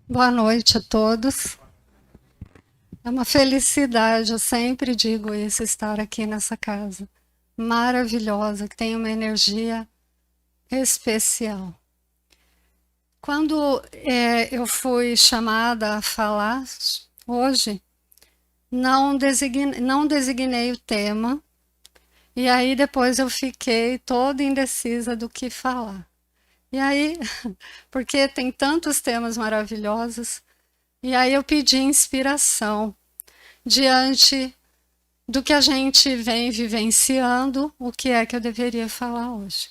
Boa noite a todos. É uma felicidade, eu sempre digo isso, estar aqui nessa casa maravilhosa, que tem uma energia especial. Quando eu fui chamada a falar hoje, não designei o tema, e aí depois eu fiquei toda indecisa do que falar. E aí, porque tem tantos temas maravilhosos, e aí eu pedi inspiração diante do que a gente vem vivenciando, o que é que eu deveria falar hoje.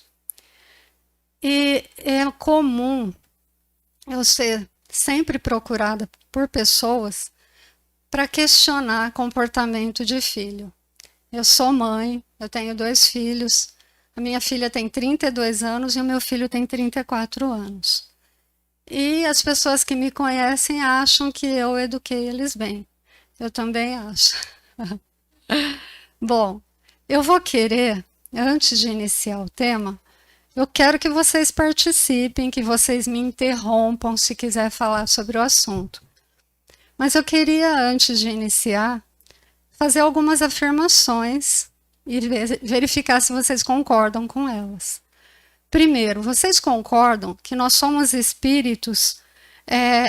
E é comum eu ser sempre procurada por pessoas para questionar comportamento de filho. Eu sou mãe, eu tenho 2 filhos, a minha filha tem 32 anos e o meu filho tem 34 anos. E as pessoas que me conhecem acham que eu eduquei eles bem. Eu também acho. Bom, eu vou querer, antes de iniciar o tema, eu quero que vocês participem, que vocês me interrompam se quiser falar sobre o assunto. Mas eu queria, antes de iniciar, fazer algumas afirmações e verificar se vocês concordam com elas. Primeiro, vocês concordam que nós somos espíritos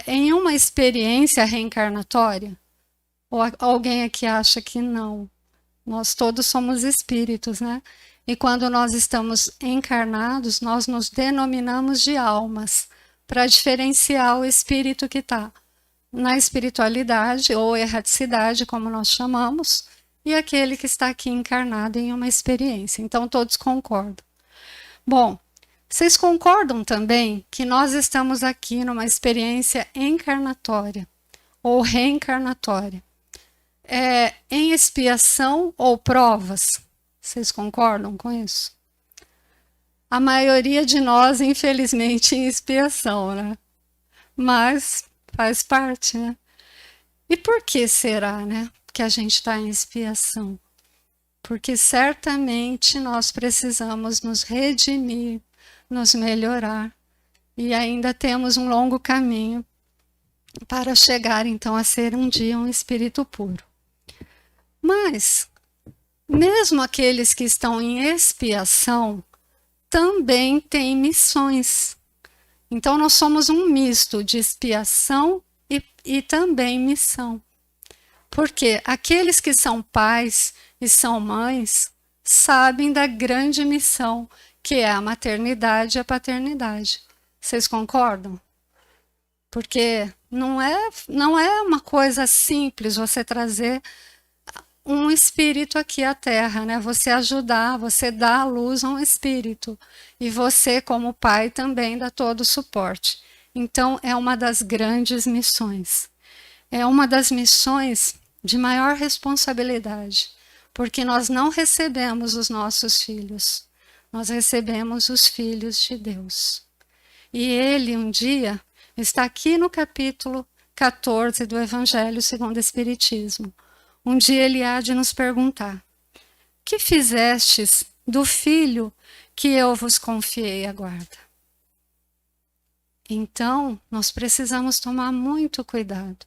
em uma experiência reencarnatória? Ou alguém aqui acha que não? Nós todos somos espíritos, né? E quando nós estamos encarnados, nós nos denominamos de almas, para diferenciar o espírito que está na espiritualidade ou erraticidade, como nós chamamos, e aquele que está aqui encarnado em uma experiência. Então, todos concordam. Bom, vocês concordam também que nós estamos aqui numa experiência encarnatória ou reencarnatória? Em expiação ou provas? Vocês concordam com isso? A maioria de nós, infelizmente, em expiação, né? Mas faz parte, né? E por que será, né, que a gente está em expiação? Porque certamente nós precisamos nos redimir, nos melhorar, e ainda temos um longo caminho para chegar, então, a ser um dia um espírito puro. Mas, mesmo aqueles que estão em expiação, também têm missões. Então, nós somos um misto de expiação e também missão. Porque aqueles que são pais e são mães sabem da grande missão, que é a maternidade e a paternidade. Vocês concordam? Porque não é uma coisa simples você trazer um espírito aqui à Terra, né? Você ajudar, você dá à luz a um espírito. E você, como pai, também dá todo o suporte. Então, é uma das grandes missões. É uma das missões de maior responsabilidade, porque nós não recebemos os nossos filhos, nós recebemos os filhos de Deus. E ele, um dia, está aqui no capítulo 14 do Evangelho segundo o Espiritismo. Um dia ele há de nos perguntar: que fizestes do filho que eu vos confiei a guarda? Então, nós precisamos tomar muito cuidado,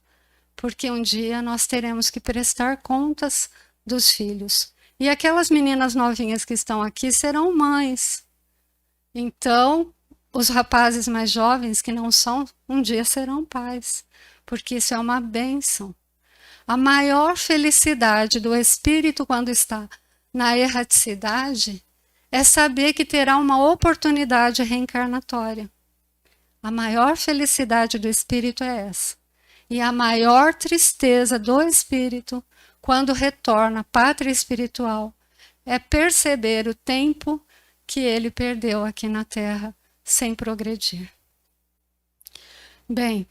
porque um dia nós teremos que prestar contas dos filhos. E aquelas meninas novinhas que estão aqui serão mães. Então, os rapazes mais jovens que não são, um dia serão pais, porque isso é uma bênção. A maior felicidade do espírito quando está na erraticidade é saber que terá uma oportunidade reencarnatória. A maior felicidade do espírito é essa. E a maior tristeza do espírito, quando retorna à pátria espiritual, é perceber o tempo que ele perdeu aqui na Terra sem progredir. Bem,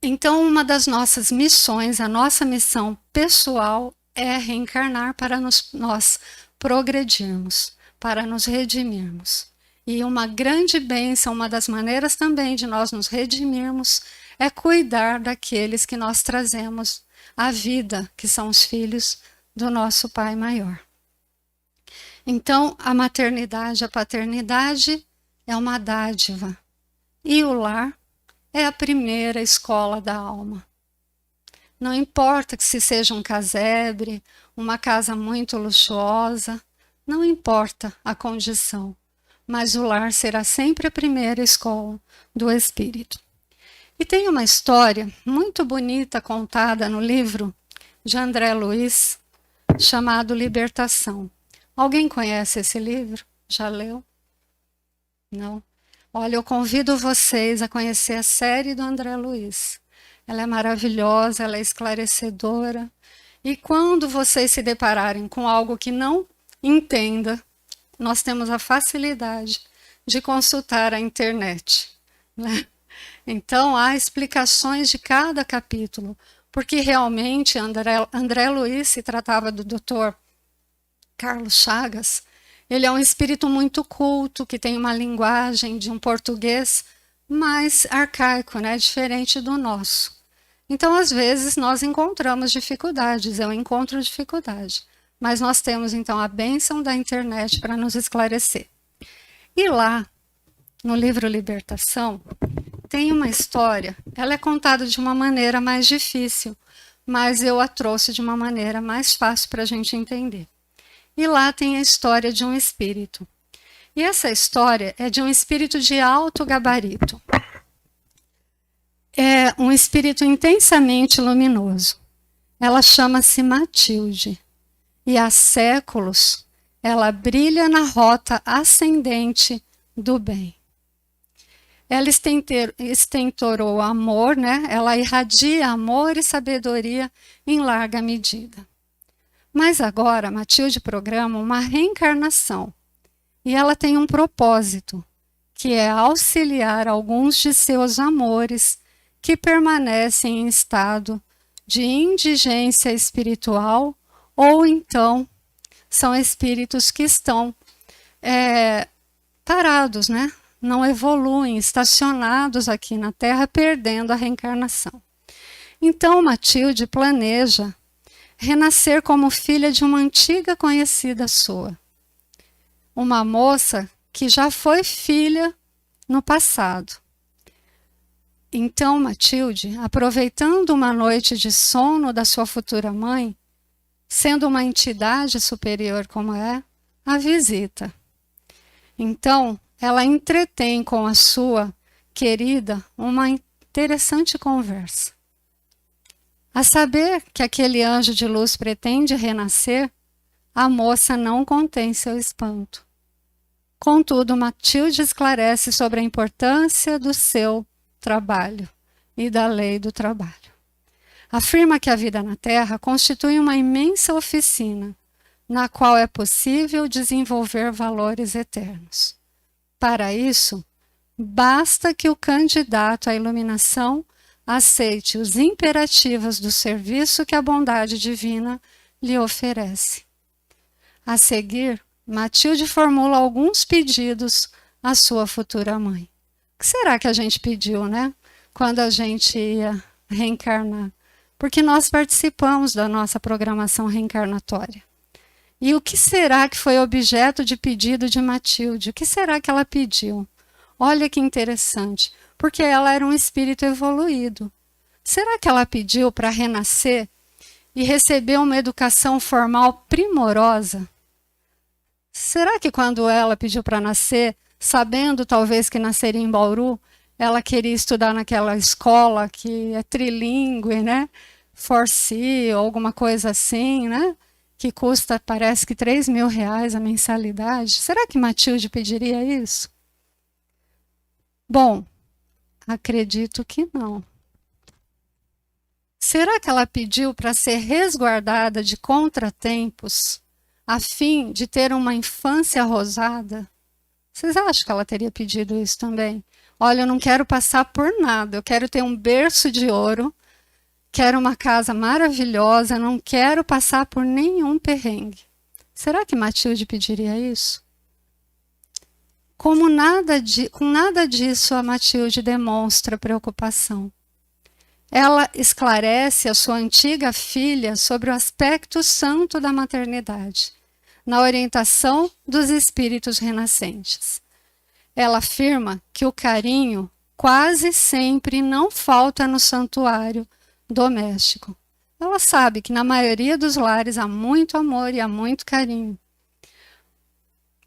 então uma das nossas missões, a nossa missão pessoal é reencarnar para nós progredirmos, para nos redimirmos. E uma grande bênção, uma das maneiras também de nós nos redimirmos é cuidar daqueles que nós trazemos à vida, que são os filhos do nosso Pai maior. Então, a maternidade, a paternidade é uma dádiva. E o lar é a primeira escola da alma. Não importa que se seja um casebre, uma casa muito luxuosa, não importa a condição, mas o lar será sempre a primeira escola do espírito. E tem uma história muito bonita contada no livro de André Luiz, chamado Libertação. Alguém conhece esse livro? Já leu? Não? Olha, eu convido vocês a conhecer a série do André Luiz. Ela é maravilhosa, ela é esclarecedora. E quando vocês se depararem com algo que não entenda, nós temos a facilidade de consultar a internet, né? Então, há explicações de cada capítulo, porque realmente André Luiz se tratava do Dr. Carlos Chagas. Ele é um espírito muito culto, que tem uma linguagem de um português mais arcaico, né? Diferente do nosso. Então, às vezes, nós encontramos dificuldades, eu encontro dificuldade. Mas nós temos, então, a bênção da internet para nos esclarecer. E lá, no livro Libertação, tem uma história, ela é contada de uma maneira mais difícil, mas eu a trouxe de uma maneira mais fácil para a gente entender. E lá tem a história de um espírito. E essa história é de um espírito de alto gabarito. É um espírito intensamente luminoso. Ela chama-se Matilde. E há séculos ela brilha na rota ascendente do bem. Ela estentorou amor, né? Ela irradia amor e sabedoria em larga medida. Mas agora Matilde programa uma reencarnação e ela tem um propósito, que é auxiliar alguns de seus amores que permanecem em estado de indigência espiritual ou então são espíritos que estão parados, né? Não evoluem, estacionados aqui na Terra, perdendo a reencarnação. Então Matilde planeja renascer como filha de uma antiga conhecida sua. Uma moça que já foi filha no passado. Então Matilde, aproveitando uma noite de sono da sua futura mãe, sendo uma entidade superior como é, a visita. Então, ela entretém com a sua querida uma interessante conversa. A saber que aquele anjo de luz pretende renascer, a moça não contém seu espanto. Contudo, Matilde esclarece sobre a importância do seu trabalho e da lei do trabalho. Afirma que a vida na Terra constitui uma imensa oficina, na qual é possível desenvolver valores eternos. Para isso, basta que o candidato à iluminação aceite os imperativos do serviço que a bondade divina lhe oferece. A seguir, Matilde formula alguns pedidos à sua futura mãe. O que será que a gente pediu, né? Quando a gente ia reencarnar? Porque nós participamos da nossa programação reencarnatória. E o que será que foi objeto de pedido de Matilde? O que será que ela pediu? Olha que interessante, porque ela era um espírito evoluído. Será que ela pediu para renascer e receber uma educação formal primorosa? Será que quando ela pediu para nascer, sabendo talvez que nasceria em Bauru, ela queria estudar naquela escola que é trilíngue, né? Forci, ou alguma coisa assim, né? Que custa, parece que R$3.000 a mensalidade. Será que Matilde pediria isso? Bom, acredito que não. Será que ela pediu para ser resguardada de contratempos, a fim de ter uma infância rosada? Vocês acham que ela teria pedido isso também? Olha, eu não quero passar por nada, eu quero ter um berço de ouro, quero uma casa maravilhosa, não quero passar por nenhum perrengue. Será que Matilde pediria isso? Com nada disso, a Matilde demonstra preocupação. Ela esclarece a sua antiga filha sobre o aspecto santo da maternidade, na orientação dos espíritos renascentes. Ela afirma que o carinho quase sempre não falta no santuário doméstico. Ela sabe que na maioria dos lares há muito amor e há muito carinho.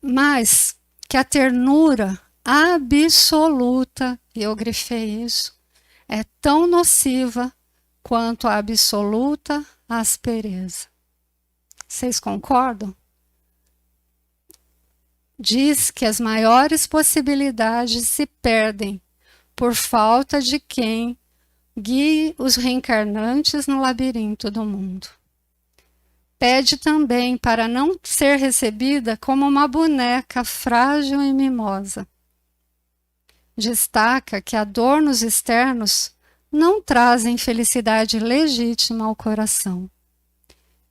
Mas que a ternura absoluta, e eu grifei isso, é tão nociva quanto a absoluta aspereza. Vocês concordam? Diz que as maiores possibilidades se perdem por falta de quem guie os reencarnantes no labirinto do mundo. Pede também para não ser recebida como uma boneca frágil e mimosa. Destaca que adornos externos não trazem felicidade legítima ao coração.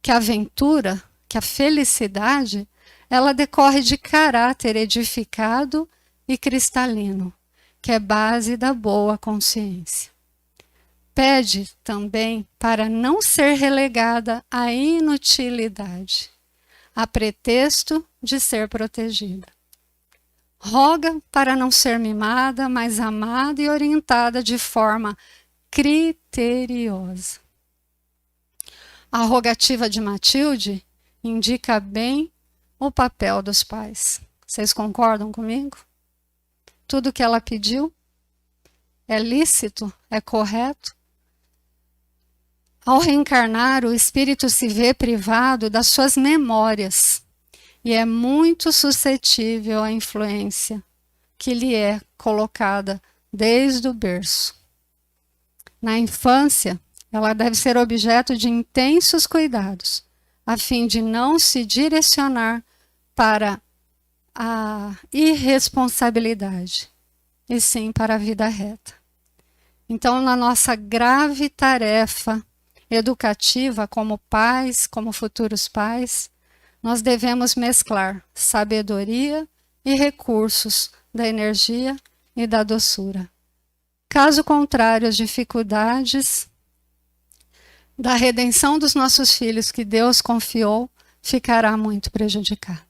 Que a aventura, que a felicidade, ela decorre de caráter edificado e cristalino, que é base da boa consciência. Pede também para não ser relegada à inutilidade, a pretexto de ser protegida. Roga para não ser mimada, mas amada e orientada de forma criteriosa. A rogativa de Matilde indica bem o papel dos pais. Vocês concordam comigo? Tudo que ela pediu é lícito, é correto? Ao reencarnar, o espírito se vê privado das suas memórias e é muito suscetível à influência que lhe é colocada desde o berço. Na infância, ela deve ser objeto de intensos cuidados, a fim de não se direcionar para a irresponsabilidade, e sim para a vida reta. Então, na nossa grave tarefa educativa como pais, como futuros pais, nós devemos mesclar sabedoria e recursos da energia e da doçura. Caso contrário, as dificuldades da redenção dos nossos filhos que Deus confiou ficará muito prejudicada.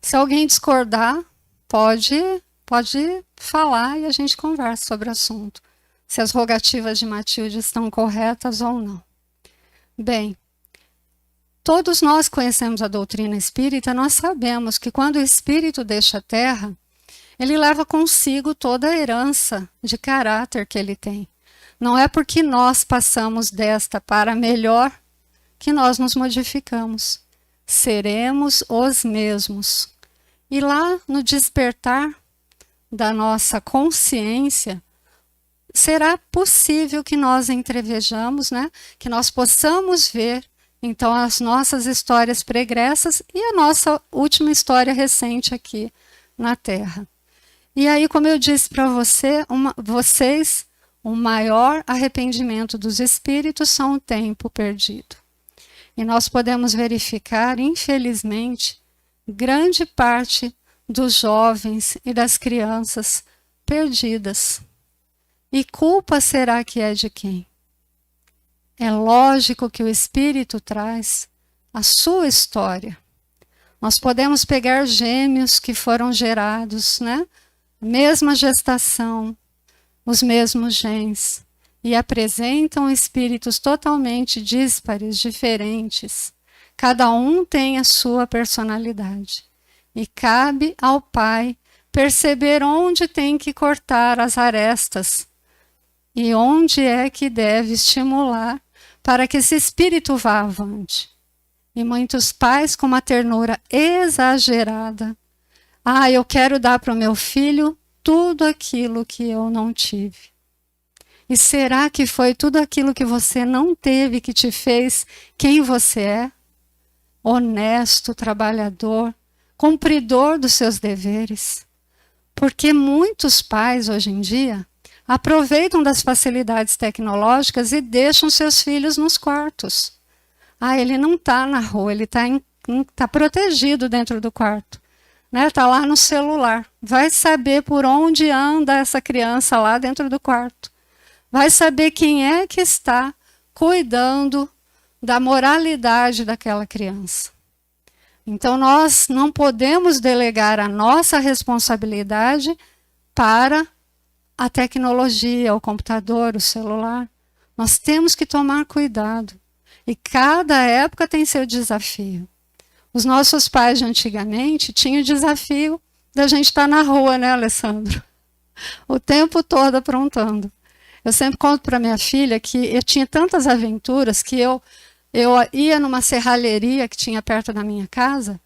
Se alguém discordar, pode falar e a gente conversa sobre o assunto. Se as rogativas de Matilde estão corretas ou não. Bem, todos nós conhecemos a doutrina espírita, nós sabemos que quando o espírito deixa a Terra, ele leva consigo toda a herança de caráter que ele tem. Não é porque nós passamos desta para melhor que nós nos modificamos. Seremos os mesmos. E lá no despertar da nossa consciência, será possível que nós entrevejamos, né? Que nós possamos ver, então, as nossas histórias pregressas e a nossa última história recente aqui na Terra. E aí, como eu disse para vocês, o maior arrependimento dos espíritos são o tempo perdido. E nós podemos verificar, infelizmente, grande parte dos jovens e das crianças perdidas. E culpa será que é de quem? É lógico que o Espírito traz a sua história. Nós podemos pegar gêmeos que foram gerados, né? Mesma gestação, os mesmos genes, e apresentam espíritos totalmente díspares, diferentes. Cada um tem a sua personalidade. E cabe ao pai perceber onde tem que cortar as arestas e onde é que deve estimular para que esse espírito vá avante. E muitos pais com uma ternura exagerada. Eu quero dar para o meu filho tudo aquilo que eu não tive. E será que foi tudo aquilo que você não teve que te fez quem você é? Honesto, trabalhador, cumpridor dos seus deveres. Porque muitos pais hoje em dia aproveitam das facilidades tecnológicas e deixam seus filhos nos quartos. Ele não está na rua, ele está protegido dentro do quarto. Está lá no celular. Vai saber por onde anda essa criança lá dentro do quarto. Vai saber quem é que está cuidando da moralidade daquela criança. Então, nós não podemos delegar a nossa responsabilidade para a tecnologia, o computador, o celular. Nós temos que tomar cuidado. E cada época tem seu desafio. Os nossos pais de antigamente tinham o desafio da gente estar na rua, né, Alessandro? O tempo todo aprontando. Eu sempre conto para minha filha que eu tinha tantas aventuras que eu ia numa serralheria que tinha perto da minha casa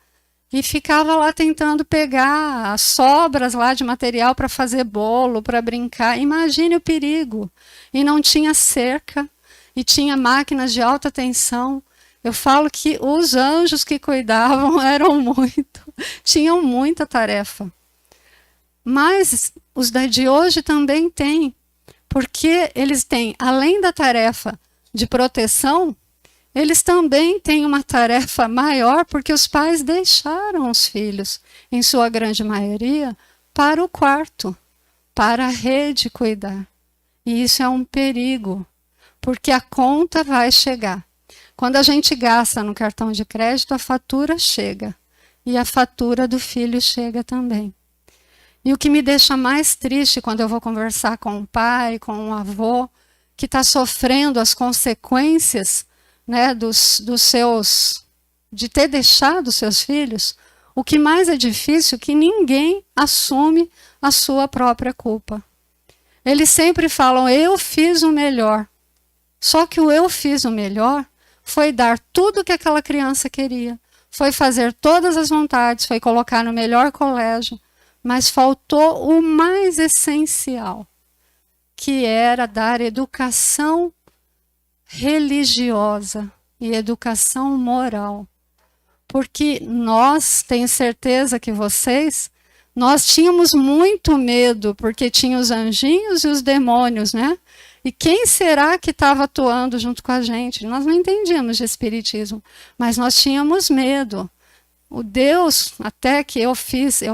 e ficava lá tentando pegar as sobras lá de material para fazer bolo, para brincar. Imagine o perigo. E não tinha cerca, e tinha máquinas de alta tensão. Eu falo que os anjos que cuidavam tinham muita tarefa. Mas os de hoje também têm, porque eles têm, além da tarefa de proteção, eles também têm uma tarefa maior, porque os pais deixaram os filhos, em sua grande maioria, para o quarto, para a rede cuidar. E isso é um perigo, porque a conta vai chegar. Quando a gente gasta no cartão de crédito, a fatura chega. E a fatura do filho chega também. E o que me deixa mais triste quando eu vou conversar com o pai, com o avô, que está sofrendo as consequências, né, de ter deixado os seus filhos, o que mais é difícil é que ninguém assume a sua própria culpa. Eles sempre falam, eu fiz o melhor. Só que o eu fiz o melhor foi dar tudo que aquela criança queria, foi fazer todas as vontades, foi colocar no melhor colégio, mas faltou o mais essencial, que era dar educação religiosa e educação moral. Porque nós, tenho certeza que vocês, nós tínhamos muito medo, porque tinha os anjinhos e os demônios, né? E quem será que estava atuando junto com a gente? Nós não entendíamos de espiritismo, mas nós tínhamos medo. O Deus, até que eu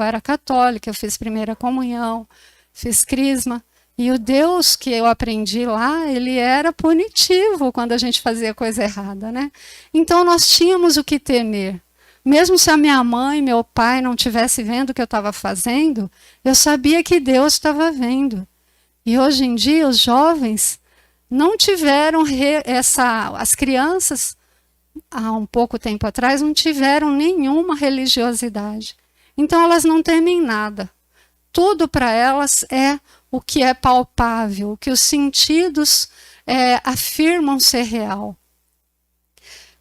era católica, eu fiz primeira comunhão, fiz crisma, e o Deus que eu aprendi lá, ele era punitivo quando a gente fazia coisa errada, né? Então nós tínhamos o que temer. Mesmo se a minha mãe, meu pai não estivesse vendo o que eu estava fazendo, eu sabia que Deus estava vendo. E hoje em dia os jovens não tiveram as crianças há um pouco tempo atrás não tiveram nenhuma religiosidade. Então elas não temem nada. Tudo para elas é o que é palpável, o que os sentidos afirmam ser real.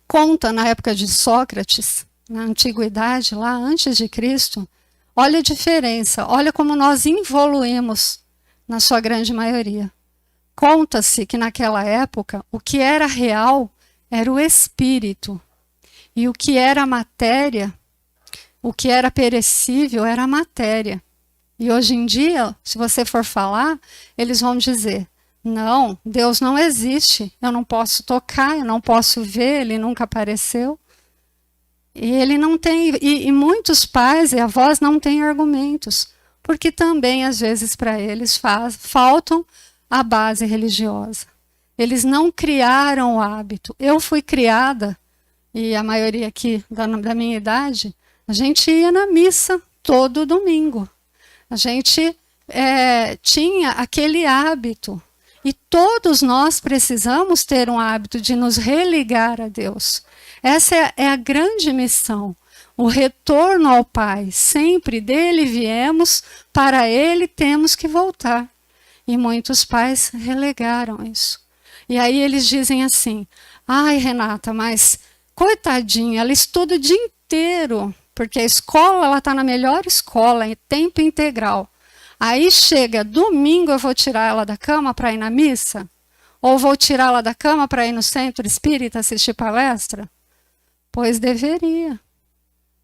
Conta na época de Sócrates, na antiguidade, lá antes de Cristo, olha a diferença, olha como nós evoluímos na sua grande maioria. Conta-se que naquela época o que era real era o espírito, e o que era matéria, o que era perecível era a matéria. E hoje em dia, se você for falar, eles vão dizer, não, Deus não existe, eu não posso tocar, eu não posso ver, ele nunca apareceu. E ele não tem, e muitos pais e avós não têm argumentos, porque também às vezes para eles faltam a base religiosa. Eles não criaram o hábito. Eu fui criada, e a maioria aqui da minha idade, a gente ia na missa todo domingo. A gente tinha aquele hábito. E todos nós precisamos ter um hábito de nos religar a Deus. Essa é a grande missão. O retorno ao Pai. Sempre dele viemos, para ele temos que voltar. E muitos pais relegaram isso. E aí eles dizem assim, ai Renata, mas coitadinha, ela estuda o dia inteiro, porque a escola, ela está na melhor escola, em tempo integral. Aí chega domingo, eu vou tirar ela da cama para ir na missa? Ou vou tirá-la da cama para ir no centro espírita assistir palestra? Pois deveria.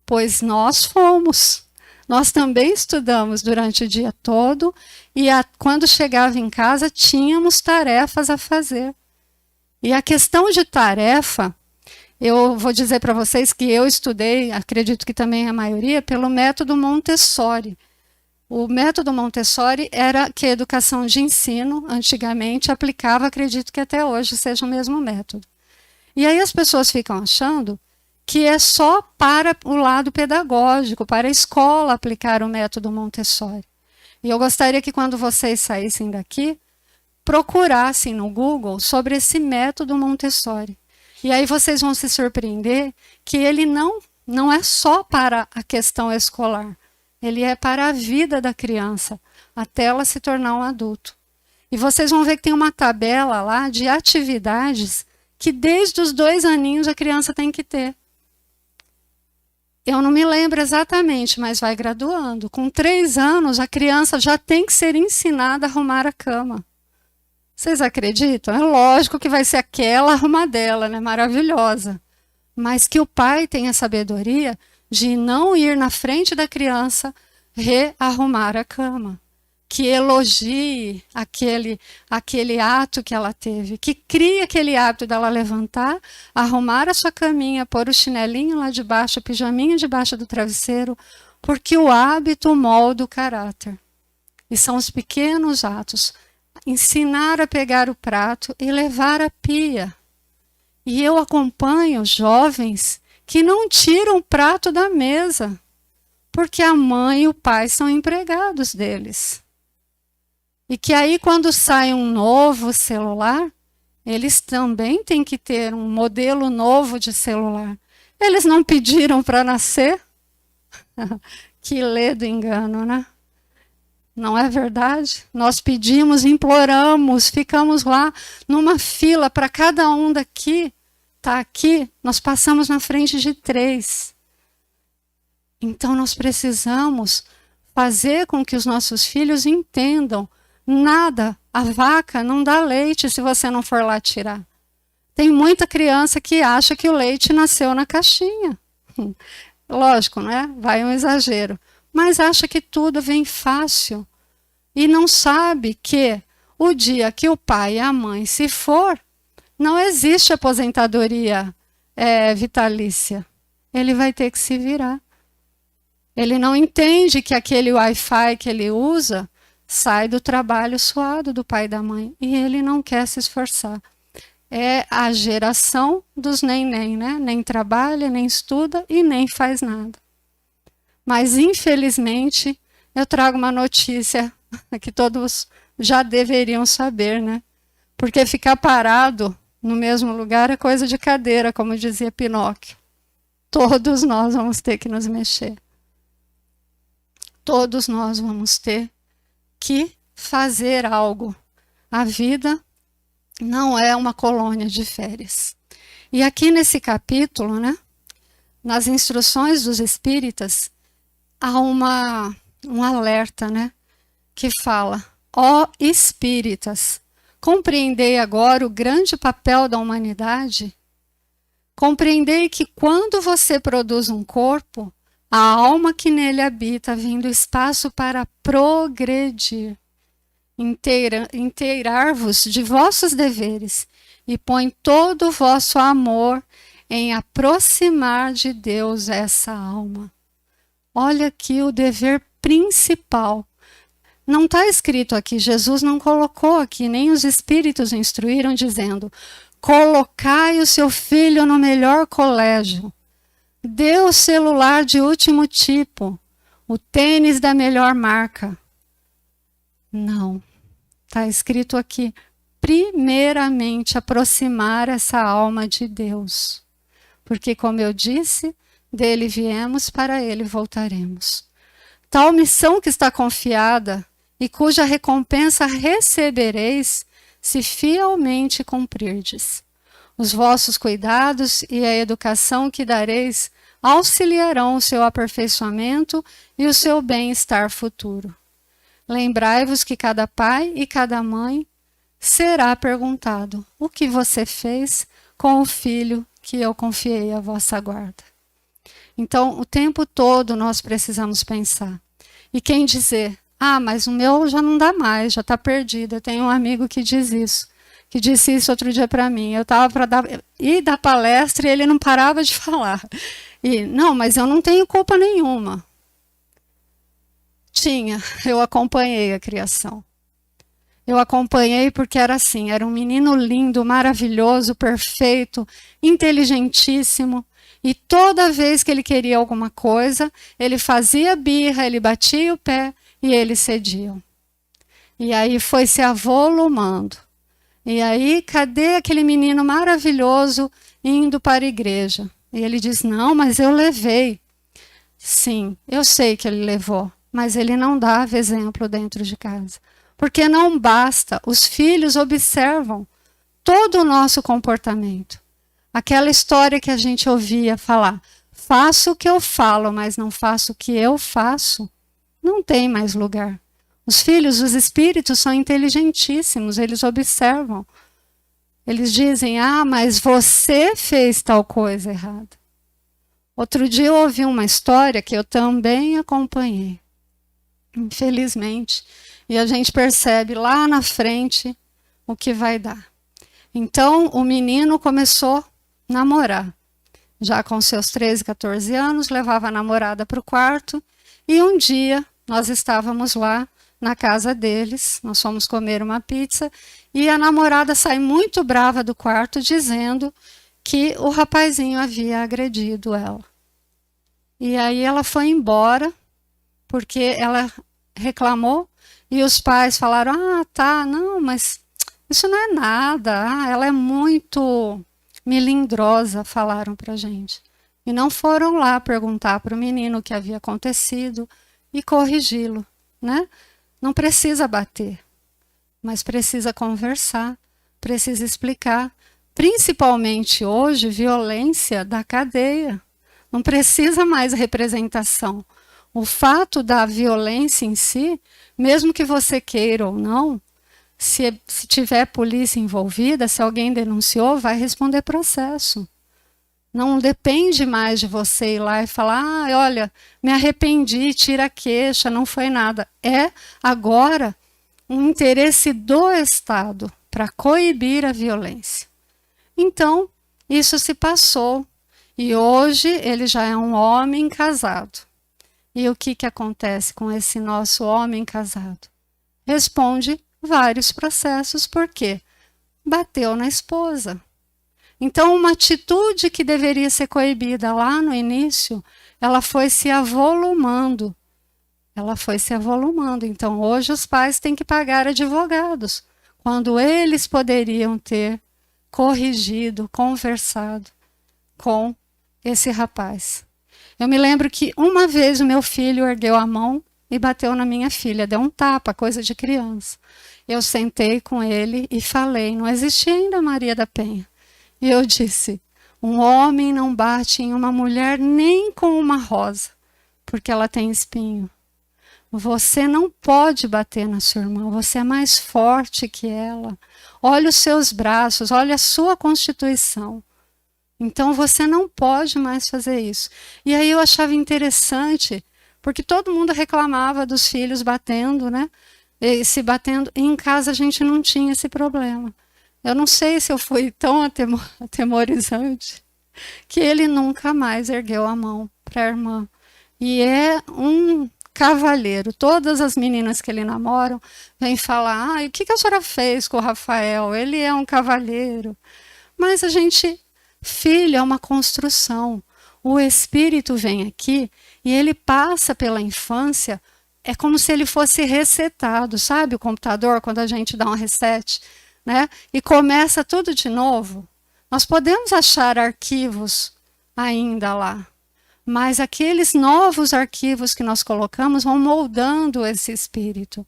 Pois nós fomos. Nós também estudamos durante o dia todo e quando chegava em casa tínhamos tarefas a fazer. E a questão de tarefa, eu vou dizer para vocês que eu estudei, acredito que também a maioria, pelo método Montessori. O método Montessori era que a educação de ensino, antigamente, aplicava, acredito que até hoje seja o mesmo método. E aí as pessoas ficam achando que é só para o lado pedagógico, para a escola aplicar o método Montessori. E eu gostaria que quando vocês saíssem daqui, procurassem no Google sobre esse método Montessori. E aí vocês vão se surpreender que ele não é só para a questão escolar. Ele é para a vida da criança, até ela se tornar um adulto. E vocês vão ver que tem uma tabela lá de atividades que desde os 2 aninhos a criança tem que ter. Eu não me lembro exatamente, mas vai graduando. Com 3 anos, a criança já tem que ser ensinada a arrumar a cama. Vocês acreditam? É lógico que vai ser aquela arrumadela, né? Maravilhosa. Mas que o pai tenha sabedoria de não ir na frente da criança rearrumar a cama. Que elogie aquele ato que ela teve, que crie aquele hábito dela levantar, arrumar a sua caminha, pôr o chinelinho lá debaixo, o pijaminho debaixo do travesseiro, porque o hábito molda o caráter. E são os pequenos atos. Ensinar a pegar o prato e levar à pia. E eu acompanho jovens que não tiram o prato da mesa, porque a mãe e o pai são empregados deles. E que aí, quando sai um novo celular, eles também têm que ter um modelo novo de celular. Eles não pediram para nascer? Que ledo engano, né? Não é verdade? Nós pedimos, imploramos, ficamos lá numa fila para cada um daqui. Está aqui, nós passamos na frente de 3. Então, nós precisamos fazer com que os nossos filhos entendam. Nada, a vaca não dá leite se você não for lá tirar. Tem muita criança que acha que o leite nasceu na caixinha. Lógico, né? Vai um exagero. Mas acha que tudo vem fácil. E não sabe que o dia que o pai e a mãe se for, não existe aposentadoria vitalícia. Ele vai ter que se virar. Ele não entende que aquele Wi-Fi que ele usa sai do trabalho suado do pai e da mãe. E ele não quer se esforçar. É a geração dos nem-nem, né? Nem trabalha, nem estuda e nem faz nada. Mas, infelizmente, eu trago uma notícia que todos já deveriam saber, né? Porque ficar parado no mesmo lugar é coisa de cadeira, como dizia Pinóquio. Todos nós vamos ter que nos mexer. Todos nós vamos ter que fazer algo. A vida não é uma colônia de férias. E aqui nesse capítulo, né, nas instruções dos espíritas, há um alerta, né, que fala: ó espíritas, compreendei agora o grande papel da humanidade. Compreendei que quando você produz um corpo, a alma que nele habita vindo espaço para progredir. Inteirar-vos de vossos deveres e põe todo o vosso amor em aproximar de Deus essa alma. Olha aqui o dever principal. Não está escrito aqui, Jesus não colocou aqui, nem os espíritos instruíram dizendo: colocai o seu filho no melhor colégio. Dê o celular de último tipo, o tênis da melhor marca. Não. Está escrito aqui, primeiramente, aproximar essa alma de Deus. Porque, como eu disse, dele viemos, para ele voltaremos. Tal missão que está confiada e cuja recompensa recebereis, se fielmente cumprirdes. Os vossos cuidados e a educação que dareis auxiliarão o seu aperfeiçoamento e o seu bem-estar futuro. Lembrai-vos que cada pai e cada mãe será perguntado: o que você fez com o filho que eu confiei à vossa guarda? Então, o tempo todo nós precisamos pensar. E quem dizer: ah, mas o meu já não dá mais, já está perdido. Eu tenho um amigo que diz isso. Que disse isso outro dia para mim. Eu estava para ir dar palestra e ele não parava de falar. E, não, mas eu não tenho culpa nenhuma. Tinha, eu acompanhei a criação. Eu acompanhei porque era assim, era um menino lindo, maravilhoso, perfeito, inteligentíssimo. E toda vez que ele queria alguma coisa, ele fazia birra, ele batia o pé e eles cediam. E aí foi se avolumando. E aí, cadê aquele menino maravilhoso indo para a igreja? E ele diz, não, mas eu levei. Sim, eu sei que ele levou, mas ele não dava exemplo dentro de casa. Porque não basta, os filhos observam todo o nosso comportamento. Aquela história que a gente ouvia falar, faço o que eu falo, mas não faço o que eu faço, não tem mais lugar. Os filhos, os espíritos são inteligentíssimos, eles observam. Eles dizem, ah, mas você fez tal coisa errada. Outro dia eu ouvi uma história que eu também acompanhei, infelizmente, e a gente percebe lá na frente o que vai dar. Então, o menino começou a namorar. Já com seus 13, 14 anos, levava a namorada para o quarto, e um dia nós estávamos lá na casa deles, nós fomos comer uma pizza, e a namorada sai muito brava do quarto, dizendo que o rapazinho havia agredido ela. E aí ela foi embora, porque ela reclamou, e os pais falaram, ah, tá, não, mas isso não é nada, ah, ela é muito melindrosa, falaram pra gente. E não foram lá perguntar para o menino o que havia acontecido e corrigi-lo, né? Não precisa bater, mas precisa conversar, precisa explicar. Principalmente hoje, violência da cadeia. Não precisa mais representação. O fato da violência em si, mesmo que você queira ou não, se tiver polícia envolvida, se alguém denunciou, vai responder processo. Não depende mais de você ir lá e falar, ah, olha, me arrependi, tira a queixa, não foi nada. É agora um interesse do Estado para coibir a violência. Então, isso se passou. E hoje ele já é um homem casado. E o que acontece com esse nosso homem casado? Responde vários processos, por quê? Bateu na esposa. Então, uma atitude que deveria ser coibida lá no início, ela foi se avolumando. Ela foi se avolumando. Então, hoje os pais têm que pagar advogados, quando eles poderiam ter corrigido, conversado com esse rapaz. Eu me lembro que uma vez o meu filho ergueu a mão e bateu na minha filha, deu um tapa, coisa de criança. Eu sentei com ele e falei, não existia ainda Maria da Penha. E eu disse, um homem não bate em uma mulher nem com uma rosa, porque ela tem espinho. Você não pode bater na sua irmã, você é mais forte que ela. Olha os seus braços, olha a sua constituição. Então você não pode mais fazer isso. E aí eu achava interessante, porque todo mundo reclamava dos filhos batendo, né? E se batendo. E em casa a gente não tinha esse problema. Eu não sei se eu fui tão atemorizante que ele nunca mais ergueu a mão para a irmã. E é um cavalheiro. Todas as meninas que ele namora vêm falar, ah, o que a senhora fez com o Rafael? Ele é um cavalheiro. Mas a gente, filho, é uma construção. O espírito vem aqui e ele passa pela infância, é como se ele fosse resetado, sabe o computador, quando a gente dá um reset, né? E começa tudo de novo. Nós podemos achar arquivos ainda lá, mas aqueles novos arquivos que nós colocamos vão moldando esse espírito.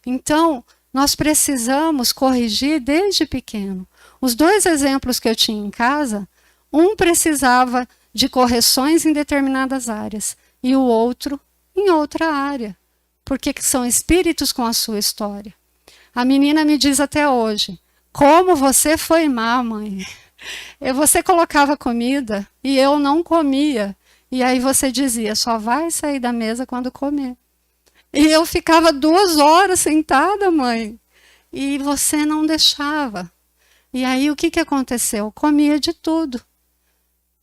Então, nós precisamos corrigir desde pequeno. Os dois exemplos que eu tinha em casa, um precisava de correções em determinadas áreas e o outro em outra área, porque são espíritos com a sua história. A menina me diz até hoje, como você foi má, mãe. Você colocava comida e eu não comia. E aí você dizia, só vai sair da mesa quando comer. E eu ficava 2 horas sentada, mãe. E você não deixava. E aí o que aconteceu? Comia de tudo.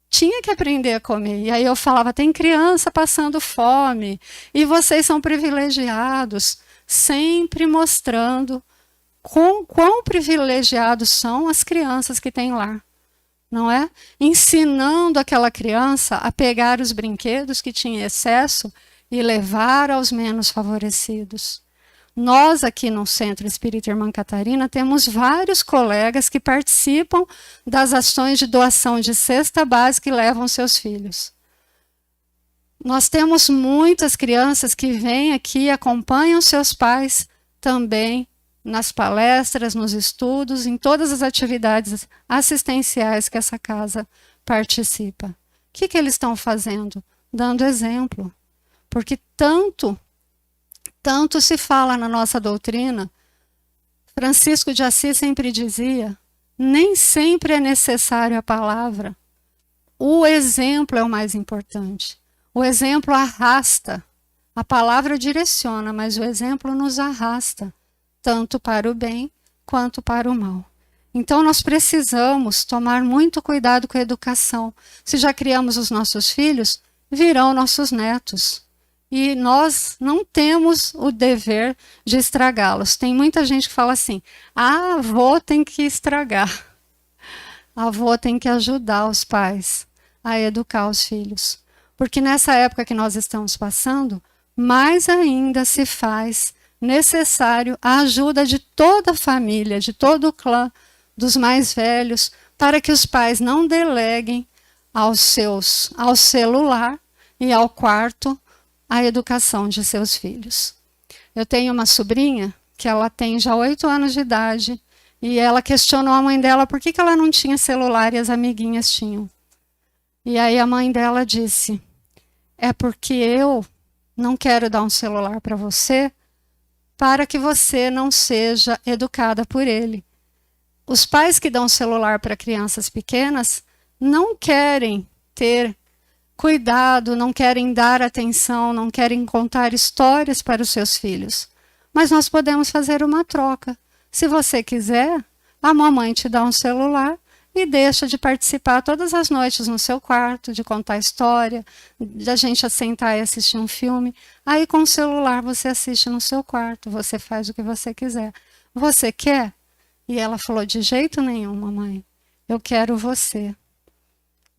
Tinha que aprender a comer. E aí eu falava, tem criança passando fome. E vocês são privilegiados. Sempre mostrando quão privilegiados são as crianças que têm lá. Não é? Ensinando aquela criança a pegar os brinquedos que tinha excesso e levar aos menos favorecidos. Nós aqui no Centro Espírita Irmã Catarina temos vários colegas que participam das ações de doação de cesta básica e levam seus filhos. Nós temos muitas crianças que vêm aqui e acompanham seus pais também nas palestras, nos estudos, em todas as atividades assistenciais que essa casa participa. O que eles estão fazendo? Dando exemplo. Porque tanto se fala na nossa doutrina, Francisco de Assis sempre dizia, nem sempre é necessário a palavra. O exemplo é o mais importante. O exemplo arrasta. A palavra direciona, mas o exemplo nos arrasta, tanto para o bem quanto para o mal. Então nós precisamos tomar muito cuidado com a educação. Se já criamos os nossos filhos, virão nossos netos. E nós não temos o dever de estragá-los. Tem muita gente que fala assim, a avó tem que estragar. A avó tem que ajudar os pais a educar os filhos. Porque nessa época que nós estamos passando, mais ainda se faz necessário a ajuda de toda a família, de todo o clã, dos mais velhos, para que os pais não deleguem ao celular e ao quarto a educação de seus filhos. Eu tenho uma sobrinha que ela tem já 8 anos de idade e ela questionou a mãe dela por que ela não tinha celular e as amiguinhas tinham. E aí a mãe dela disse, é porque eu não quero dar um celular para você para que você não seja educada por ele. Os pais que dão celular para crianças pequenas não querem ter cuidado, não querem dar atenção, não querem contar histórias para os seus filhos. Mas nós podemos fazer uma troca. Se você quiser, a mamãe te dá um celular e deixa de participar todas as noites no seu quarto, de contar história, de a gente sentar e assistir um filme. Aí com o celular você assiste no seu quarto, você faz o que você quiser. Você quer? E ela falou, de jeito nenhum, mamãe. Eu quero você.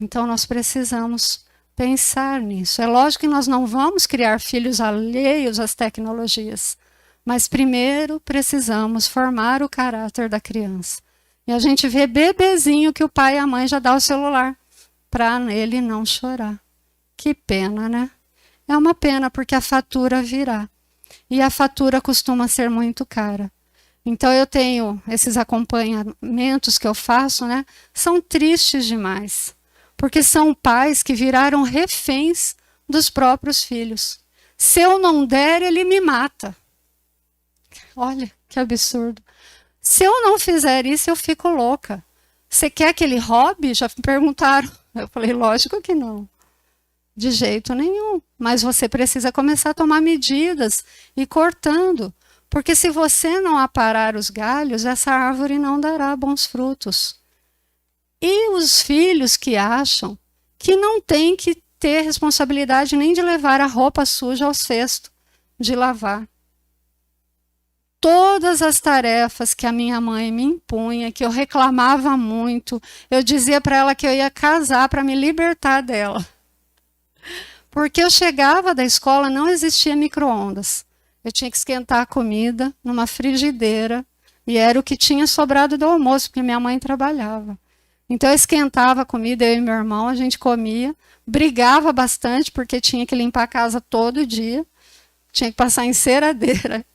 Então nós precisamos pensar nisso. É lógico que nós não vamos criar filhos alheios às tecnologias, mas primeiro precisamos formar o caráter da criança. E a gente vê bebezinho que o pai e a mãe já dão o celular para ele não chorar. Que pena, né? É uma pena porque a fatura virá. E a fatura costuma ser muito cara. Então eu tenho esses acompanhamentos que eu faço, né? São tristes demais. Porque são pais que viraram reféns dos próprios filhos. Se eu não der, ele me mata. Olha, que absurdo. Se eu não fizer isso, eu fico louca. Você quer aquele hobby? Já me perguntaram. Eu falei, lógico que não. De jeito nenhum. Mas você precisa começar a tomar medidas e cortando. Porque se você não aparar os galhos, essa árvore não dará bons frutos. E os filhos que acham que não tem que ter responsabilidade nem de levar a roupa suja ao cesto de lavar. Todas as tarefas que a minha mãe me impunha, que eu reclamava muito, eu dizia para ela que eu ia casar para me libertar dela. Porque eu chegava da escola, não existia micro-ondas. Eu tinha que esquentar a comida numa frigideira e era o que tinha sobrado do almoço, porque minha mãe trabalhava. Então eu esquentava a comida, eu e meu irmão, a gente comia, brigava bastante porque tinha que limpar a casa todo dia, tinha que passar enceradeira,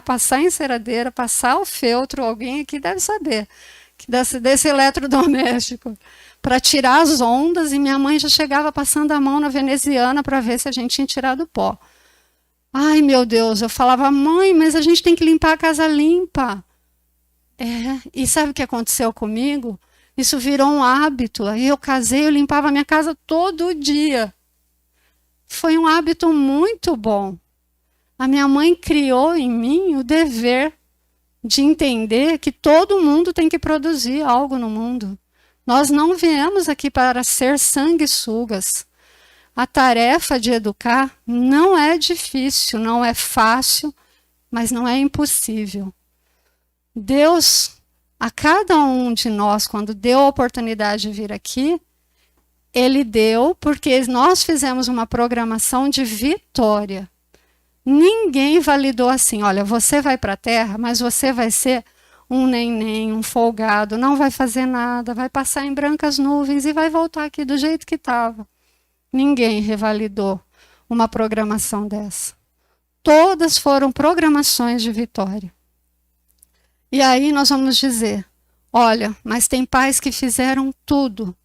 passar enceradeira, passar o feltro, alguém aqui deve saber, que desse eletrodoméstico, para tirar as ondas, e minha mãe já chegava passando a mão na veneziana para ver se a gente tinha tirado o pó. Ai, meu Deus, eu falava, mãe, mas a gente tem que limpar a casa limpa. E sabe o que aconteceu comigo? Isso virou um hábito. Aí eu casei, eu limpava a minha casa todo dia. Foi um hábito muito bom. A minha mãe criou em mim o dever de entender que todo mundo tem que produzir algo no mundo. Nós não viemos aqui para ser sanguessugas. A tarefa de educar não é difícil, não é fácil, mas não é impossível. Deus, a cada um de nós, quando deu a oportunidade de vir aqui, Ele deu porque nós fizemos uma programação de vitória. Ninguém validou assim, olha, você vai para a Terra, mas você vai ser um neném, um folgado, não vai fazer nada, vai passar em brancas nuvens e vai voltar aqui do jeito que estava. Ninguém revalidou uma programação dessa. Todas foram programações de vitória. E aí nós vamos dizer, olha, mas tem pais que fizeram tudo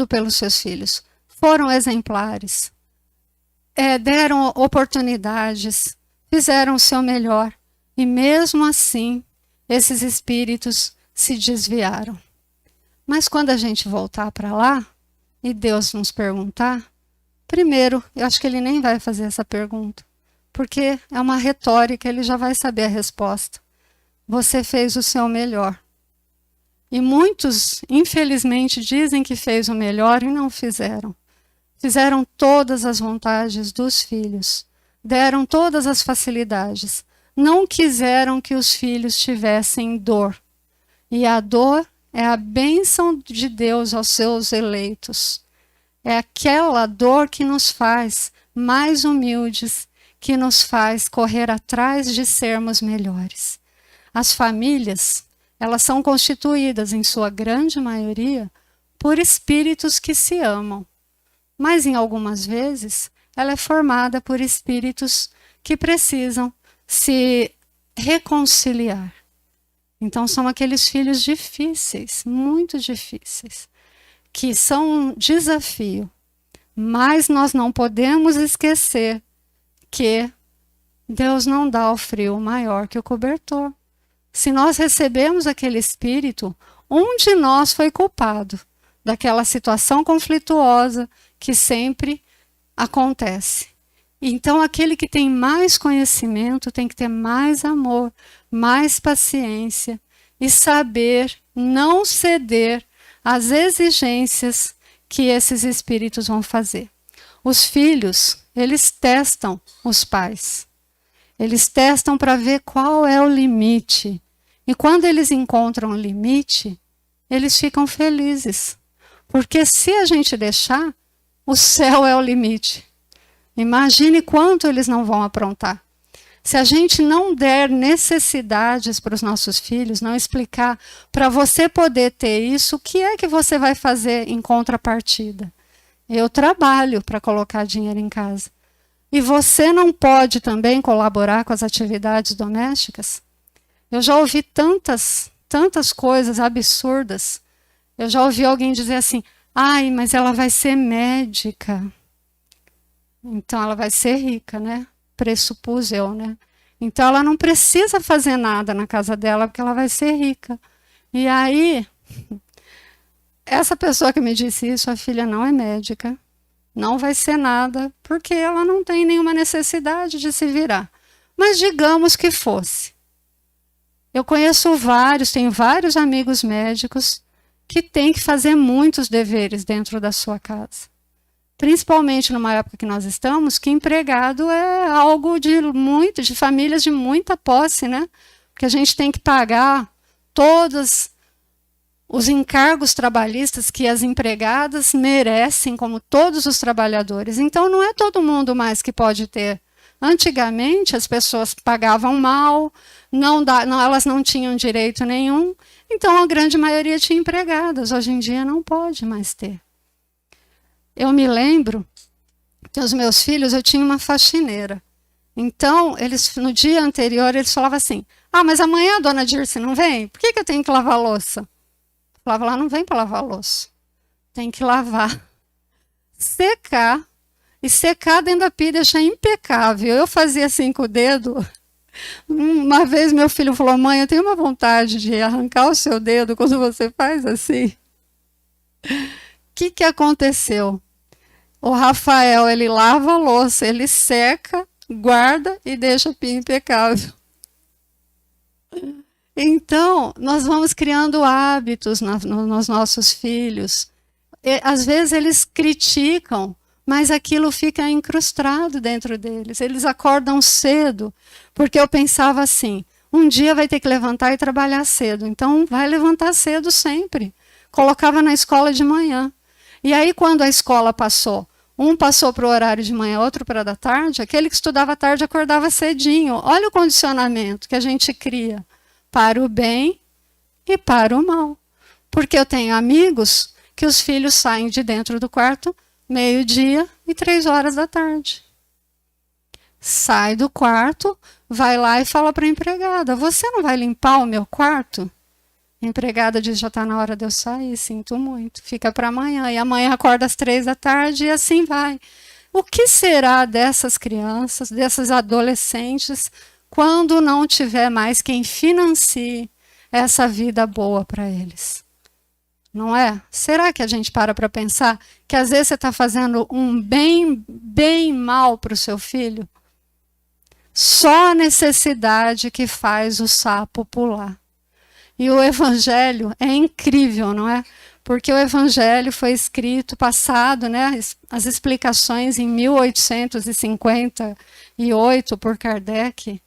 pelos seus filhos, foram exemplares, deram oportunidades, fizeram o seu melhor, e mesmo assim, esses espíritos se desviaram. Mas quando a gente voltar para lá, e Deus nos perguntar, primeiro, eu acho que ele nem vai fazer essa pergunta, porque é uma retórica, ele já vai saber a resposta. Você fez o seu melhor. E muitos, infelizmente, dizem que fez o melhor e não fizeram. Fizeram todas as vontades dos filhos, deram todas as facilidades, não quiseram que os filhos tivessem dor. E a dor é a bênção de Deus aos seus eleitos. É aquela dor que nos faz mais humildes, que nos faz correr atrás de sermos melhores. As famílias, elas são constituídas, em sua grande maioria, por espíritos que se amam. Mas, em algumas vezes, ela é formada por espíritos que precisam se reconciliar. Então, são aqueles filhos difíceis, muito difíceis, que são um desafio. Mas nós não podemos esquecer que Deus não dá o frio maior que o cobertor. Se nós recebemos aquele espírito, um de nós foi culpado daquela situação conflituosa que sempre acontece. Então, aquele que tem mais conhecimento tem que ter mais amor, mais paciência e saber não ceder às exigências que esses espíritos vão fazer. Os filhos, eles testam os pais. Eles testam para ver qual é o limite. E quando eles encontram o limite, eles ficam felizes. Porque se a gente deixar, o céu é o limite. Imagine quanto eles não vão aprontar. Se a gente não der necessidades para os nossos filhos, não explicar para você poder ter isso, o que é que você vai fazer em contrapartida? Eu trabalho para colocar dinheiro em casa. E você não pode também colaborar com as atividades domésticas? Eu já ouvi tantas coisas absurdas. Eu já ouvi alguém dizer assim, ai, mas ela vai ser médica. Então ela vai ser rica, né? Pressupus eu, né? Então ela não precisa fazer nada na casa dela porque ela vai ser rica. E aí, essa pessoa que me disse isso, a filha não é médica, não vai ser nada, porque ela não tem nenhuma necessidade de se virar. Mas digamos que fosse. Eu conheço tenho vários amigos médicos que têm que fazer muitos deveres dentro da sua casa. Principalmente numa época que nós estamos, que empregado é algo de famílias de muita posse, né? Porque a gente tem que pagar todos os encargos trabalhistas que as empregadas merecem, como todos os trabalhadores. Então, não é todo mundo mais que pode ter. Antigamente, as pessoas pagavam mal, elas não tinham direito nenhum, então a grande maioria tinha empregadas. Hoje em dia não pode mais ter. Eu me lembro que os meus filhos, eu tinha uma faxineira. Então, no dia anterior, eles falavam assim, mas amanhã a dona Dirce não vem? Por que eu tenho que lavar a louça? Eu falava, lá não vem para lavar a louça. Tem que lavar, secar, e secar dentro da pia, deixar impecável. Eu fazia assim com o dedo. Uma vez meu filho falou, mãe, eu tenho uma vontade de arrancar o seu dedo quando você faz assim. O que aconteceu? O Rafael, ele lava a louça, ele seca, guarda e deixa a pia impecável. Então, nós vamos criando hábitos nos nossos filhos. Às vezes eles criticam, mas aquilo fica incrustado dentro deles. Eles acordam cedo, porque eu pensava assim, um dia vai ter que levantar e trabalhar cedo, então vai levantar cedo sempre. Colocava na escola de manhã. E aí, quando a escola passou, um passou para o horário de manhã, outro para da tarde, aquele que estudava à tarde acordava cedinho. Olha o condicionamento que a gente cria para o bem e para o mal. Porque eu tenho amigos que os filhos saem de dentro do quarto 12h e 3h da tarde. Sai do quarto, vai lá e fala para a empregada, você não vai limpar o meu quarto? A empregada diz, já está na hora de eu sair, sinto muito, fica para amanhã. E amanhã acorda às 3h e assim vai. O que será dessas crianças, desses adolescentes, quando não tiver mais quem financie essa vida boa para eles? Não é? Será que a gente para pensar que às vezes você está fazendo um bem mal para o seu filho? Só a necessidade que faz o sapo pular. E o evangelho é incrível, não é? Porque o evangelho foi escrito, passado, né, as explicações em 1858 por Kardec,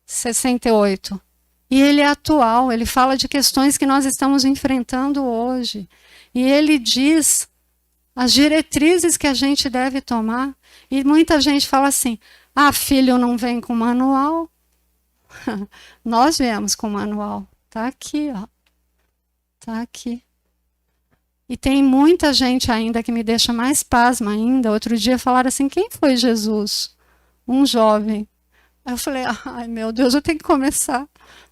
68. E ele é atual, ele fala de questões que nós estamos enfrentando hoje. E ele diz as diretrizes que a gente deve tomar. E muita gente fala assim, filho não vem com manual. Nós viemos com manual. Tá aqui, ó. Tá aqui. E tem muita gente ainda que me deixa mais pasma ainda. Outro dia falaram assim, quem foi Jesus? Um jovem. Aí eu falei, ai meu Deus, eu tenho que começar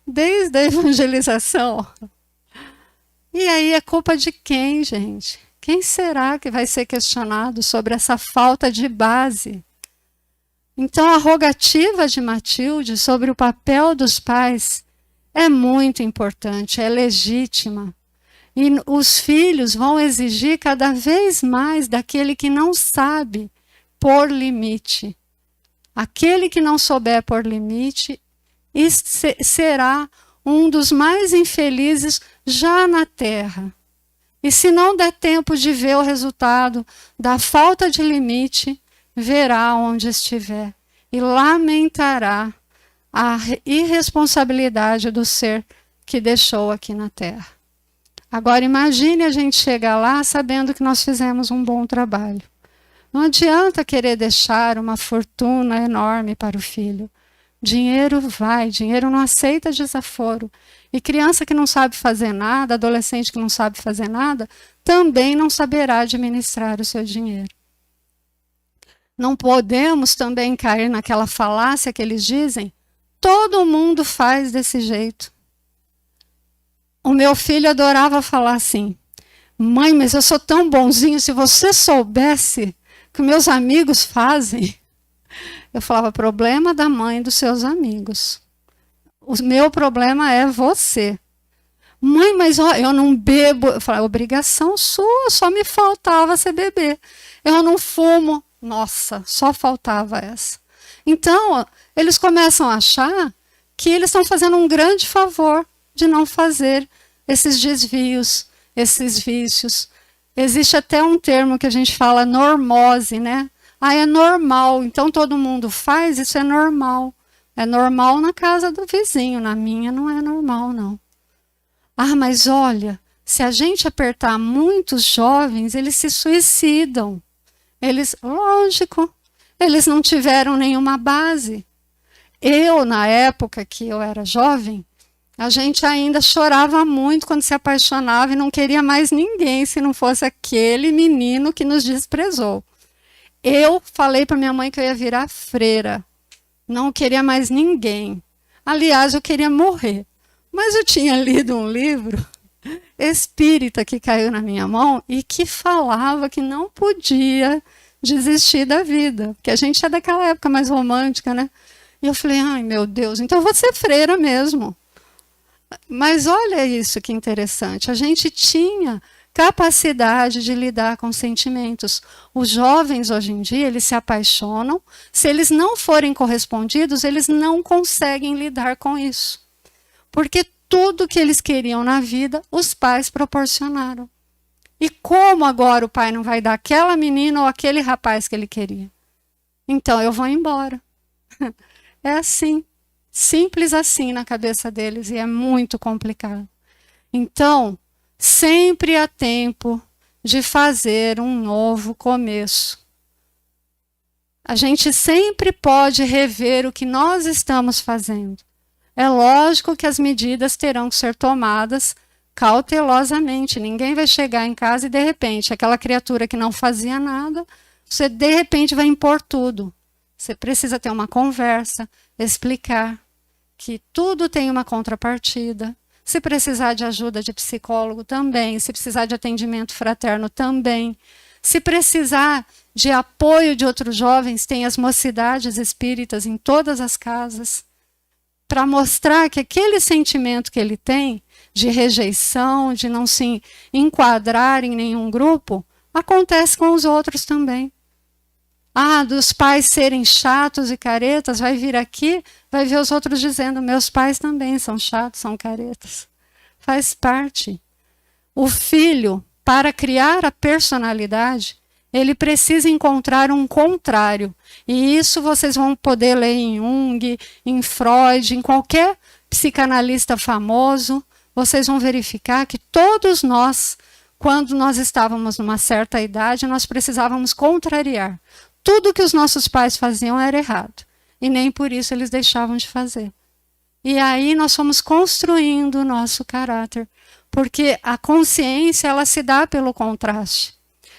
desde a evangelização. E aí é culpa de quem, gente? Quem será que vai ser questionado sobre essa falta de base? Então a rogativa de Matilde sobre o papel dos pais é muito importante, é legítima. E os filhos vão exigir cada vez mais daquele que não sabe pôr limite. Aquele que não souber pôr limite será um dos mais infelizes já na Terra. E se não der tempo de ver o resultado da falta de limite, verá onde estiver e lamentará a irresponsabilidade do ser que deixou aqui na Terra. Agora imagine a gente chegar lá sabendo que nós fizemos um bom trabalho. Não adianta querer deixar uma fortuna enorme para o filho. Dinheiro vai, dinheiro não aceita desaforo. E criança que não sabe fazer nada, adolescente que não sabe fazer nada, também não saberá administrar o seu dinheiro. Não podemos também cair naquela falácia que eles dizem, todo mundo faz desse jeito. O meu filho adorava falar assim, mãe, mas eu sou tão bonzinho, se você soubesse que meus amigos fazem. Eu falava, problema da mãe dos seus amigos. O meu problema é você. Mãe, mas ó, eu não bebo. Eu falava, obrigação sua, só me faltava você beber. Eu não fumo. Nossa, só faltava essa. Então, eles começam a achar que eles estão fazendo um grande favor de não fazer esses desvios, esses vícios. Existe até um termo que a gente fala normose, né? É normal, então todo mundo faz, isso é normal. É normal na casa do vizinho, na minha não é normal, não. Mas olha, se a gente apertar muitos jovens, eles se suicidam. Lógico, eles não tiveram nenhuma base. Eu, na época que eu era jovem, a gente ainda chorava muito quando se apaixonava e não queria mais ninguém se não fosse aquele menino que nos desprezou. Eu falei para minha mãe que eu ia virar freira. Não queria mais ninguém. Aliás, eu queria morrer. Mas eu tinha lido um livro espírita que caiu na minha mão e que falava que não podia desistir da vida. Porque a gente é daquela época mais romântica, né? E eu falei, ai meu Deus, então eu vou ser freira mesmo. Mas olha isso que interessante, a gente tinha capacidade de lidar com sentimentos. Os jovens hoje em dia, eles se apaixonam, se eles não forem correspondidos, eles não conseguem lidar com isso. Porque tudo que eles queriam na vida, os pais proporcionaram. E como agora o pai não vai dar aquela menina ou aquele rapaz que ele queria? Então eu vou embora. É assim. Simples assim na cabeça deles e é muito complicado. Então, sempre há tempo de fazer um novo começo. A gente sempre pode rever o que nós estamos fazendo. É lógico que as medidas terão que ser tomadas cautelosamente. Ninguém vai chegar em casa e, de repente, aquela criatura que não fazia nada, você, de repente, vai impor tudo. Você precisa ter uma conversa, explicar que tudo tem uma contrapartida. Se precisar de ajuda de psicólogo também, se precisar de atendimento fraterno também, se precisar de apoio de outros jovens, tem as mocidades espíritas em todas as casas, para mostrar que aquele sentimento que ele tem de rejeição, de não se enquadrar em nenhum grupo, acontece com os outros também. Ah, dos pais serem chatos e caretas, vai vir aqui, vai ver os outros dizendo, meus pais também são chatos, são caretas. Faz parte. O filho, para criar a personalidade, ele precisa encontrar um contrário. E isso vocês vão poder ler em Jung, em Freud, em qualquer psicanalista famoso. Vocês vão verificar que todos nós, quando nós estávamos numa certa idade, nós precisávamos contrariar. Tudo que os nossos pais faziam era errado. E nem por isso eles deixavam de fazer. E aí nós fomos construindo o nosso caráter. Porque a consciência, ela se dá pelo contraste.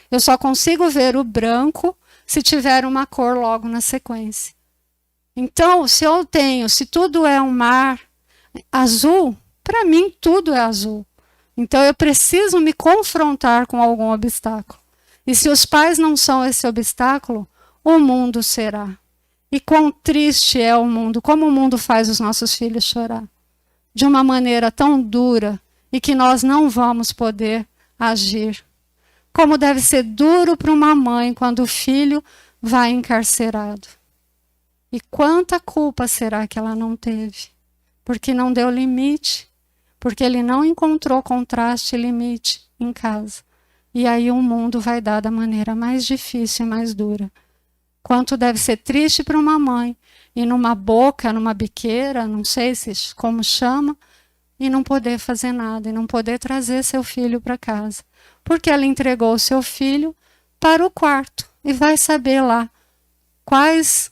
Eu só consigo ver o branco se tiver uma cor logo na sequência. Então, se tudo é um mar azul, para mim tudo é azul. Então eu preciso me confrontar com algum obstáculo. E se os pais não são esse obstáculo, o mundo será. E quão triste é o mundo, como o mundo faz os nossos filhos chorar. De uma maneira tão dura e que nós não vamos poder agir. Como deve ser duro para uma mãe quando o filho vai encarcerado. E quanta culpa será que ela não teve? Porque não deu limite, porque ele não encontrou contraste e limite em casa. E aí o mundo vai dar da maneira mais difícil e mais dura. Quanto deve ser triste para uma mãe ir numa boca, numa biqueira, não sei como chama, e não poder fazer nada, e não poder trazer seu filho para casa. Porque ela entregou o seu filho para o quarto e vai saber lá quais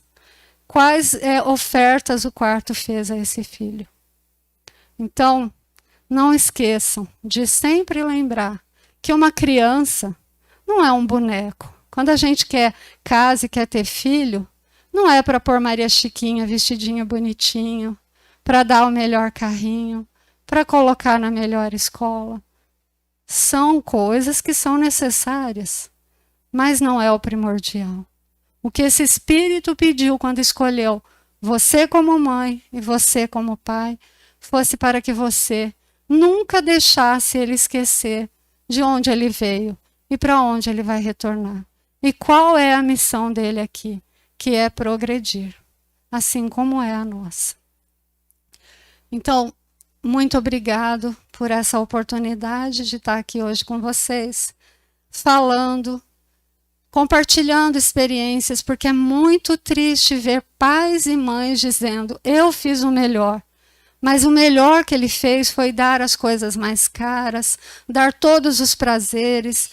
ofertas o quarto fez a esse filho. Então, não esqueçam de sempre lembrar que uma criança não é um boneco. Quando a gente quer casa e quer ter filho, não é para pôr Maria Chiquinha vestidinha bonitinho, para dar o melhor carrinho, para colocar na melhor escola. São coisas que são necessárias, mas não é o primordial. O que esse espírito pediu quando escolheu você como mãe e você como pai, fosse para que você nunca deixasse ele esquecer de onde ele veio e para onde ele vai retornar. E qual é a missão dele aqui? Que é progredir, assim como é a nossa. Então, muito obrigado por essa oportunidade de estar aqui hoje com vocês, falando, compartilhando experiências, porque é muito triste ver pais e mães dizendo, eu fiz o melhor. Mas o melhor que ele fez foi dar as coisas mais caras, dar todos os prazeres,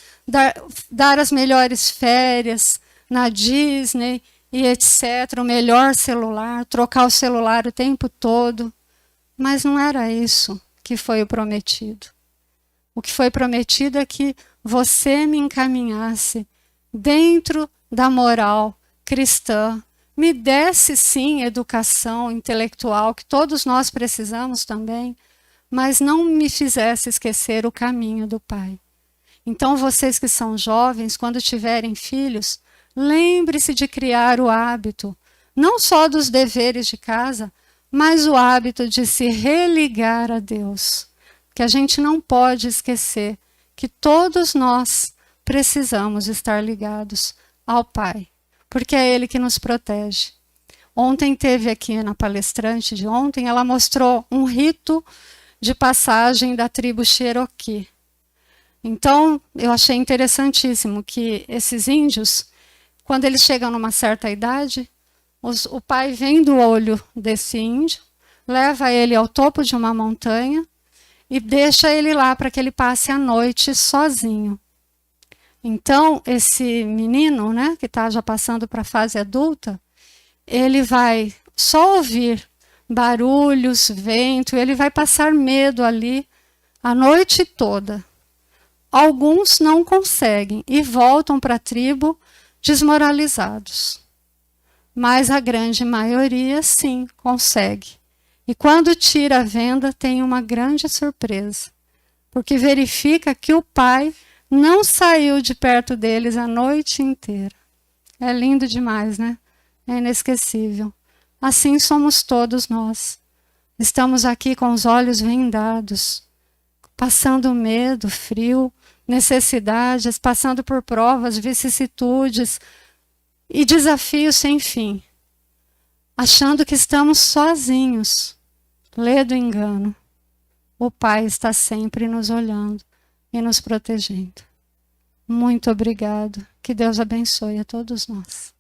dar as melhores férias na Disney e etc. O melhor celular, trocar o celular o tempo todo. Mas não era isso que foi o prometido. O que foi prometido é que você me encaminhasse dentro da moral cristã, me desse sim educação intelectual, que todos nós precisamos também, mas não me fizesse esquecer o caminho do Pai. Então vocês que são jovens, quando tiverem filhos, lembre-se de criar o hábito, não só dos deveres de casa, mas o hábito de se religar a Deus. Que a gente não pode esquecer que todos nós precisamos estar ligados ao Pai, porque é Ele que nos protege. Ontem teve aqui na palestrante de ontem, ela mostrou um rito de passagem da tribo Cherokee. Então, eu achei interessantíssimo que esses índios, quando eles chegam numa certa idade, o pai vem do olho desse índio, leva ele ao topo de uma montanha e deixa ele lá para que ele passe a noite sozinho. Então, esse menino, né, que está já passando para a fase adulta, ele vai só ouvir barulhos, vento, ele vai passar medo ali a noite toda. Alguns não conseguem e voltam para a tribo desmoralizados. Mas a grande maioria, sim, consegue. E quando tira a venda, tem uma grande surpresa, porque verifica que o pai não saiu de perto deles a noite inteira. É lindo demais, né? É inesquecível. Assim somos todos nós. Estamos aqui com os olhos vendados, passando medo, frio, necessidades, passando por provas, vicissitudes e desafios sem fim, achando que estamos sozinhos. Lê do engano. O Pai está sempre nos olhando e nos protegendo. Muito obrigado. Que Deus abençoe a todos nós.